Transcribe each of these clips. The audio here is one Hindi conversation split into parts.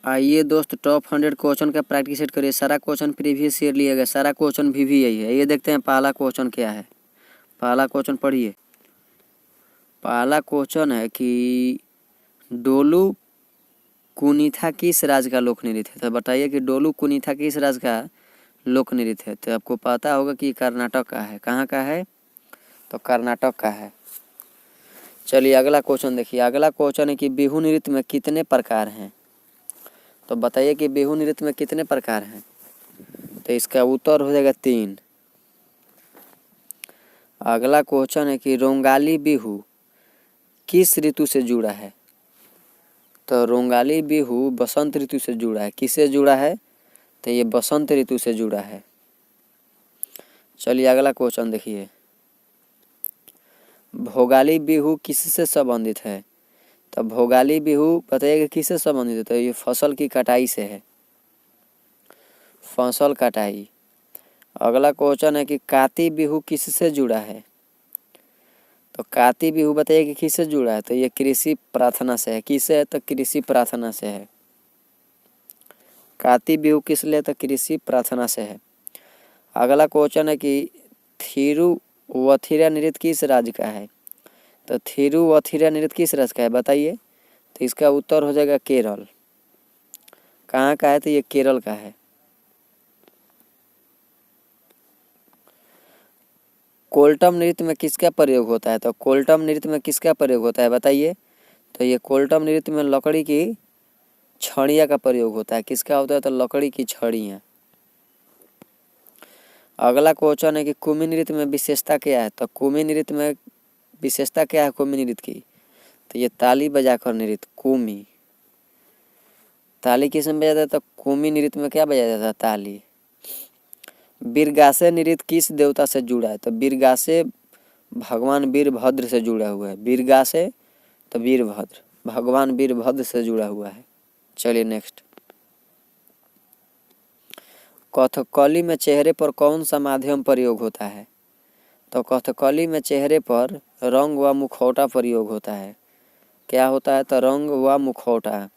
आइए दोस्त टॉप 100 क्वेश्चन का प्रैक्टिस सेट करिए। सारा क्वेश्चन प्रीवियस ईयर लिया गया, सारा क्वेश्चन भी यही है। ये देखते हैं पहला क्वेश्चन क्या है। पहला क्वेश्चन पढ़िए। पहला क्वेश्चन है कि डोलू कुनीथा किस राज्य का लोक नृत्य है। तो बताइए कि डोलू कुनीथा किस राज्य का लोक नृत्य है। तो आपको पता होगा कि कर्नाटक का है। कहाँ का है? तो कर्नाटक का है। चलिए अगला क्वेश्चन देखिए। अगला क्वेश्चन है कि बिहू नृत्य में कितने प्रकार हैं। तो बताइए कि बिहू नृत्य में कितने प्रकार हैं। तो इसका उत्तर हो जाएगा 3। अगला क्वेश्चन है कि रोंगाली बिहू किस ऋतु से जुड़ा है। तो रोंगाली बिहू बसंत ऋतु से जुड़ा है। किससे जुड़ा है? तो ये बसंत ऋतु से जुड़ा है। चलिए अगला क्वेश्चन देखिए। भोगाली बिहू किससे संबंधित है। तो भोगाली बिहू बताइए किससे संबंधित है। तो ये फसल की कटाई से है, फसल कटाई। अगला क्वेश्चन है कि काती बिहू किससे जुड़ा है। तो काती बिहू बताइए कि किससे जुड़ा है। तो ये कृषि प्रार्थना से है। किससे है? तो कृषि प्रार्थना से है। काती बिहू किस लिए? तो कृषि प्रार्थना से है। अगला क्वेश्चन है कि थिरुवथिरा नृत्य किस राज्य का है। तो थिरुवथिरा नृत्य किस राज्य का है बताइए। तो इसका उत्तर हो जाएगा केरल। कहाँ का है? तो ये केरल का है। कोल्टम नृत्य में किसका प्रयोग होता है। तो कोल्टम नृत्य में किसका प्रयोग होता है बताइए। तो ये कोल्टम नृत्य में लकड़ी की छड़ियाँ का प्रयोग होता है। किसका होता है? तो लकड़ी की छड़ियाँ। अगला क्वेश्चन है कि कुमी नृत्य में विशेषता क्या है। तो कुमी नृत्य में विशेषता क्या है कुमी नृत्य की। तो ये ताली बजाकर नृत्य। कुमी ताली किस में बजाया जाता है। तो कुमी नृत्य में क्या बजाया जाता है? ताली। वीरगासे नृत्य किस देवता से जुड़ा है। तो वीरगासे भगवान वीरभद्र से जुड़ा हुआ है। वीरगासे तो वीरभद्र, भगवान वीरभद्र से जुड़ा हुआ है। चलिए नेक्स्ट। कथकली में चेहरे पर कौन सा माध्यम प्रयोग होता है। तो कथकली में चेहरे पर रंग व मुखौटा प्रयोग होता है। क्या होता है? तो रंग व मुखौटा।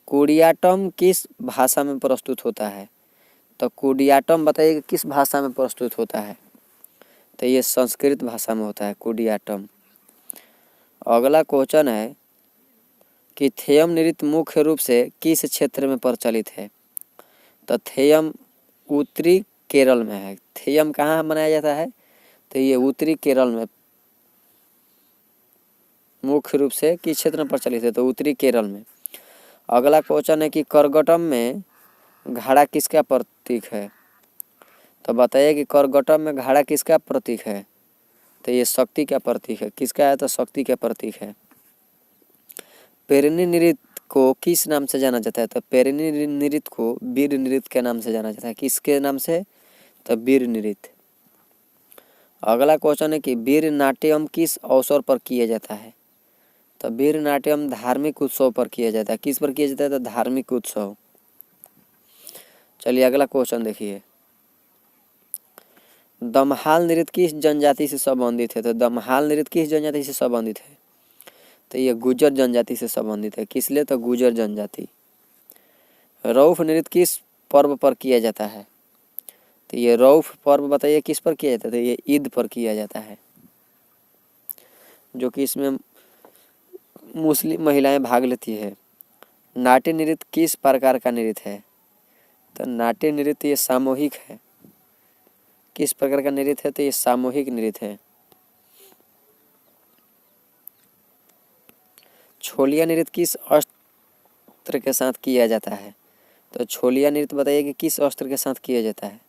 कुडियाट्टम किस भाषा में प्रस्तुत होता है। तो कुडियाट्टम बताइए किस भाषा में प्रस्तुत होता है। तो ये संस्कृत भाषा में होता है कुडियाट्टम। अगला क्वेश्चन है कि थेयम नृत्य मुख्य रूप से किस क्षेत्र में प्रचलित है। तो थेयम उत्तरी केरल में है। थेयम कहाँ मनाया जाता है। तो ये उत्तरी केरल में मुख्य रूप से किस क्षेत्र में प्रचलित है। तो उत्तरी केरल में। अगला क्वेश्चन है कि करगटम में घड़ा किसका प्रतीक है। तो बताइए कि करगटम में घड़ा किसका प्रतीक है। तो ये शक्ति का प्रतीक है। किसका है? तो शक्ति का प्रतीक है। पेरिनी नृत्य को किस नाम से जाना जाता है। तो पेरिनी नृत्य को वीर नृत्य के नाम से जाना जाता है। किसके नाम से? तो वीर नृत्य। अगला क्वेश्चन है कि वीर नाट्यम किस अवसर पर किया जाता है। तो वीर नाट्यम धार्मिक उत्सव पर किया जाता है। किस पर किया जाता है? तो धार्मिक उत्सव। चलिए अगला क्वेश्चन देखिए। दमहाल नृत्य किस जनजाति से संबंधित है। तो दमहाल नृत्य किस जनजाति से संबंधित है। तो ये गुर्जर जनजाति से संबंधित है। किस लिए? तो गुर्जर जनजाति। रऊफ नृत्य किस पर्व पर किया जाता है। तो ये रऊफ पर्व बताइए किस पर किया जाता है। तो ये ईद पर किया जाता है, जो कि इसमें मुस्लिम महिलाएं भाग लेती है। नाट्य नृत्य किस प्रकार का नृत्य है। तो नाट्य नृत्य ये सामूहिक है। किस प्रकार का नृत्य है। तो ये सामूहिक नृत्य है। छोलिया नृत्य किस अस्त्र के साथ किया जाता है। तो छोलिया नृत्य बताइए कि किस अस्त्र के साथ किया जाता है।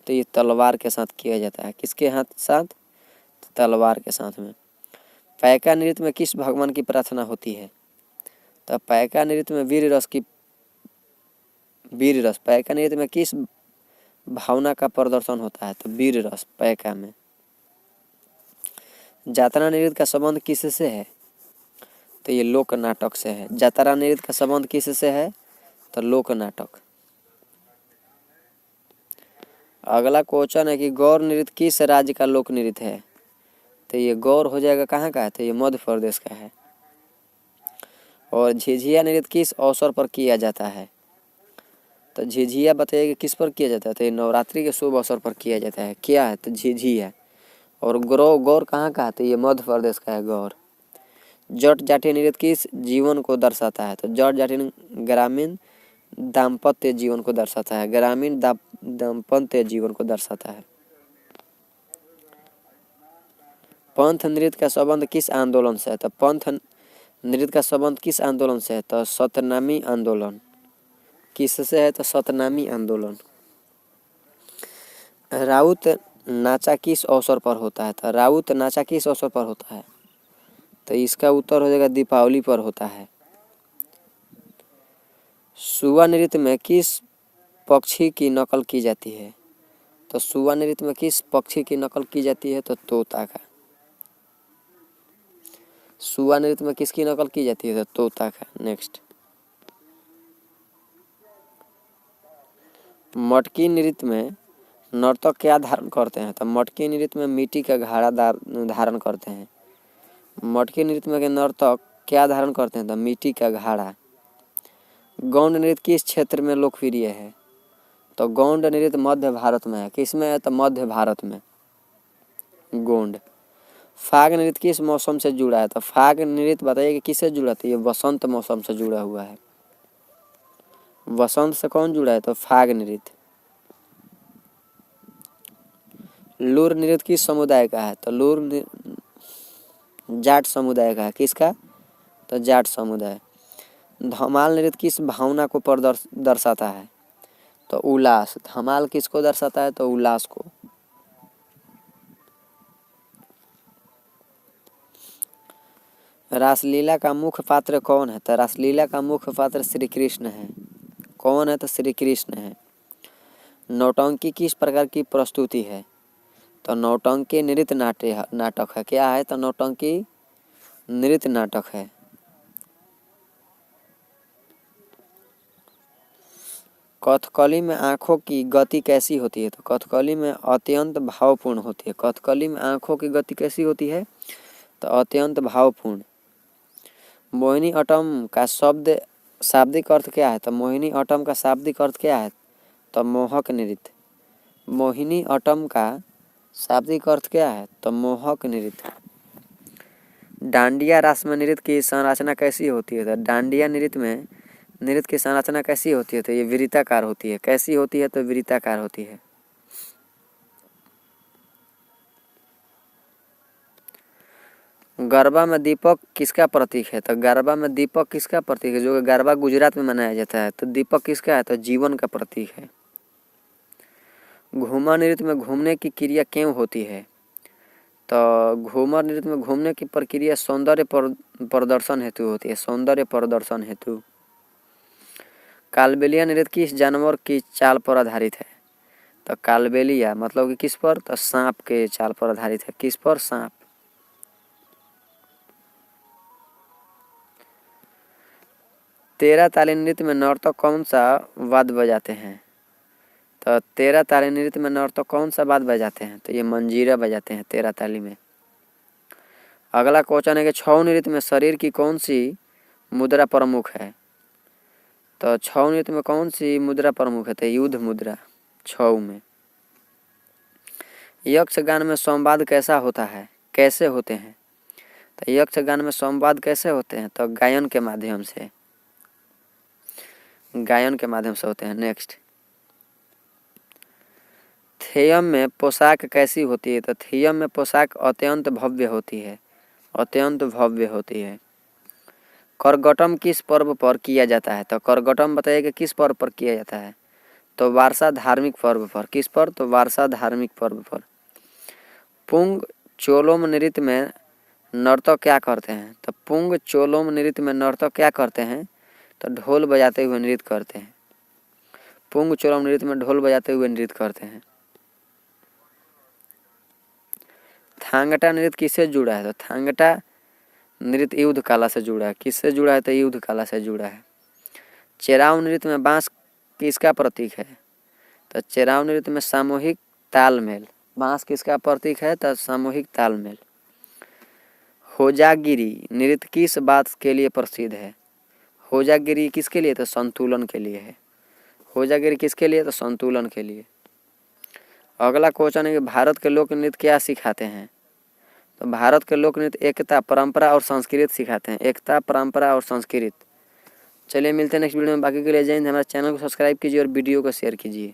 तो ये तलवार के साथ किया जाता है। किसके हाथ साथ? तो तलवार के साथ में। पैका नृत्य में किस भगवान की प्रार्थना होती है। तो पैका नृत्य में वीर रस पैका नृत्य में किस भावना का प्रदर्शन होता है। तो वीर रस पैका में। जात्रा नृत्य का संबंध किससे है। तो ये लोक नाटक से है। जात्रा नृत्य का संबंध किससे है। तो लोक नाटक। अगला क्वेश्चन है कि गौर नृत्य किस राज्य का लोक नृत्य है। तो ये गौर हो जाएगा कहाँ का है। तो ये मध्य प्रदेश का है। और झिझिया नृत्य किस अवसर पर किया जाता है? तो झिझिया बताइए कि किस पर किया जाता है? तो ये नवरात्रि के शुभ अवसर पर किया जाता है। क्या है? तो झिझिया। और गौर कहाँ का है? तो ये मध्य प्रदेश का है गौर। जट जाटीय नृत्य किस जीवन को दर्शाता है? तो जट जाटीय ग्रामीण दाम्पत्य जीवन को दर्शाता है। ग्रामीण दाम्पत्य जीवन को दर्शाता है। पंथ नृत्य का संबंध किस आंदोलन से है? तो पंथ नृत्य का संबंध किस आंदोलन से है? तो सतनामी आंदोलन। किससे है? तो सतनामी आंदोलन। राउत नाचा किस अवसर पर होता है? तो राउत नाचा किस अवसर पर होता है? तो इसका उत्तर हो जाएगा दीपावली पर होता है। सुआ नृत्य में किस पक्षी की नकल की जाती है? तो सुआ नृत्य में किस पक्षी की नकल की जाती है? तो तोता का। सुआ नृत्य में किसकी नकल की जाती है? तो तोता का। नेक्स्ट, मटकी नृत्य में नर्तक क्या धारण करते हैं? तो मटकी नृत्य में मिट्टी का घड़ा धारण करते हैं। मटकी नृत्य में नर्तक क्या धारण करते हैं? तो मिट्टी का घड़ा। गौंड नृत्य किस क्षेत्र में लोकप्रिय है? तो गौंड नृत्य मध्य भारत में है। किसमें है? तो मध्य भारत में। गोंड। फाग नृत्य किस मौसम से जुड़ा है? तो फाग नृत्य बताइए कि किससे जुड़ा है? ये वसंत मौसम से जुड़ा हुआ है। वसंत से कौन जुड़ा है? तो फाग नृत्य। लूर नृत्य किस समुदाय का है? तो लूर जाट समुदाय का है। किसका? तो जाट समुदाय। धमाल नृत्य किस भावना को दर्शाता है? तो उल्लास। धमाल किसको दर्शाता है? तो उल्लास को। रासलीला का मुख्य पात्र कौन है? तो रासलीला का मुख्य पात्र श्री कृष्ण है। कौन है? तो श्री कृष्ण है। नौटंकी किस प्रकार की प्रस्तुति है? तो नौटंकी नृत्य नाटक है। क्या है? तो नौटंकी नृत्य नाटक है। कथकली में आंखों की गति कैसी होती है? तो कथकली में अत्यंत भावपूर्ण होती है। कथकली में आंखों की गति कैसी होती है? तो अत्यंत भावपूर्ण। मोहिनी अट्टम का शाब्दिक अर्थ क्या है? तो मोहिनी अट्टम का शाब्दिक अर्थ क्या है? तो मोहक नृत्य। मोहिनी अट्टम का शाब्दिक अर्थ क्या है? तो मोहक नृत्य। डांडिया रास में नृत्य की संरचना कैसी होती है? तो डांडिया नृत्य की संरचना कैसी होती है? तो ये वृत्ताकार होती है। कैसी होती है? तो वृत्ताकार होती है। गरबा में दीपक किसका प्रतीक है? तो गरबा में दीपक किसका प्रतीक है? जो गरबा गुजरात में मनाया जाता है। तो दीपक किसका है? तो जीवन का प्रतीक है। घूमर नृत्य में घूमने की क्रिया क्यों होती है? तो घूमर नृत्य में घूमने की प्रक्रिया सौंदर्य प्रदर्शन हेतु होती है। सौंदर्य प्रदर्शन हेतु। कालबेलिया नृत्य किस जानवर की चाल पर आधारित है? तो कालबेलिया मतलब कि किस पर? तो सांप के चाल पर आधारित है। किस पर? सांप। तेरह ताली नृत्य में नर्तक कौन सा वाद्य बजाते हैं? तो तेरह ताली नृत्य में नर्तक कौन सा वाद्य बजाते हैं? तो ये मंजीरा बजाते हैं तेरह ताली में। अगला क्वेश्चन है कि छऊ नृत्य में शरीर की कौन सी मुद्रा प्रमुख है? तो छऊ नृत्य में कौन सी मुद्रा प्रमुख है? तो युद्ध मुद्रा छऊ में। यक्षगान में संवाद कैसा होता है? कैसे होते हैं? तो यक्षगान में संवाद कैसे होते हैं? तो गायन के माध्यम से। गायन के माध्यम से होते हैं। नेक्स्ट, थेयम में पोशाक कैसी होती है? तो थेयम में पोशाक अत्यंत भव्य होती है। अत्यंत भव्य होती है। करगटम किस पर्व पर किया जाता है? तो करगटम बताइए कि किस पर्व पर किया जाता है? तो वारसा धार्मिक पर्व पर। किस पर? तो वारसा धार्मिक पर्व पर। पुंग चोलोम नृत्य में नर्तक क्या करते हैं? तो पुंग चोलोम नृत्य में नर्तक क्या करते हैं? तो ढोल बजाते हुए नृत्य करते हैं। पुंग चोलोम नृत्य में ढोल बजाते हुए नृत्य करते हैं। थांगटा नृत्य किससे जुड़ा है? तो थांगटा नृत्य युद्ध कला से जुड़ा है। किससे जुड़ा है? तो युद्ध कला से जुड़ा है। चेराव नृत्य में बांस किसका प्रतीक है? तो चेराव नृत्य में सामूहिक तालमेल। बांस किसका प्रतीक है? तो सामूहिक तालमेल। होजागिरी नृत्य किस बात के लिए प्रसिद्ध है? होजागिरी किसके लिए? तो संतुलन के लिए है। होजागिरी किसके लिए? तो संतुलन के लिए। अगला क्वेश्चन है कि भारत के लोक नृत्य क्या सिखाते हैं? तो भारत के लोक नृत्य एकता, परंपरा और संस्कृत सिखाते हैं। एकता, परंपरा और संस्कृत। चलिए मिलते हैं नेक्स्ट वीडियो में। बाकी के लिए जय हिंद। हमारे चैनल को सब्सक्राइब कीजिए और वीडियो को शेयर कीजिए।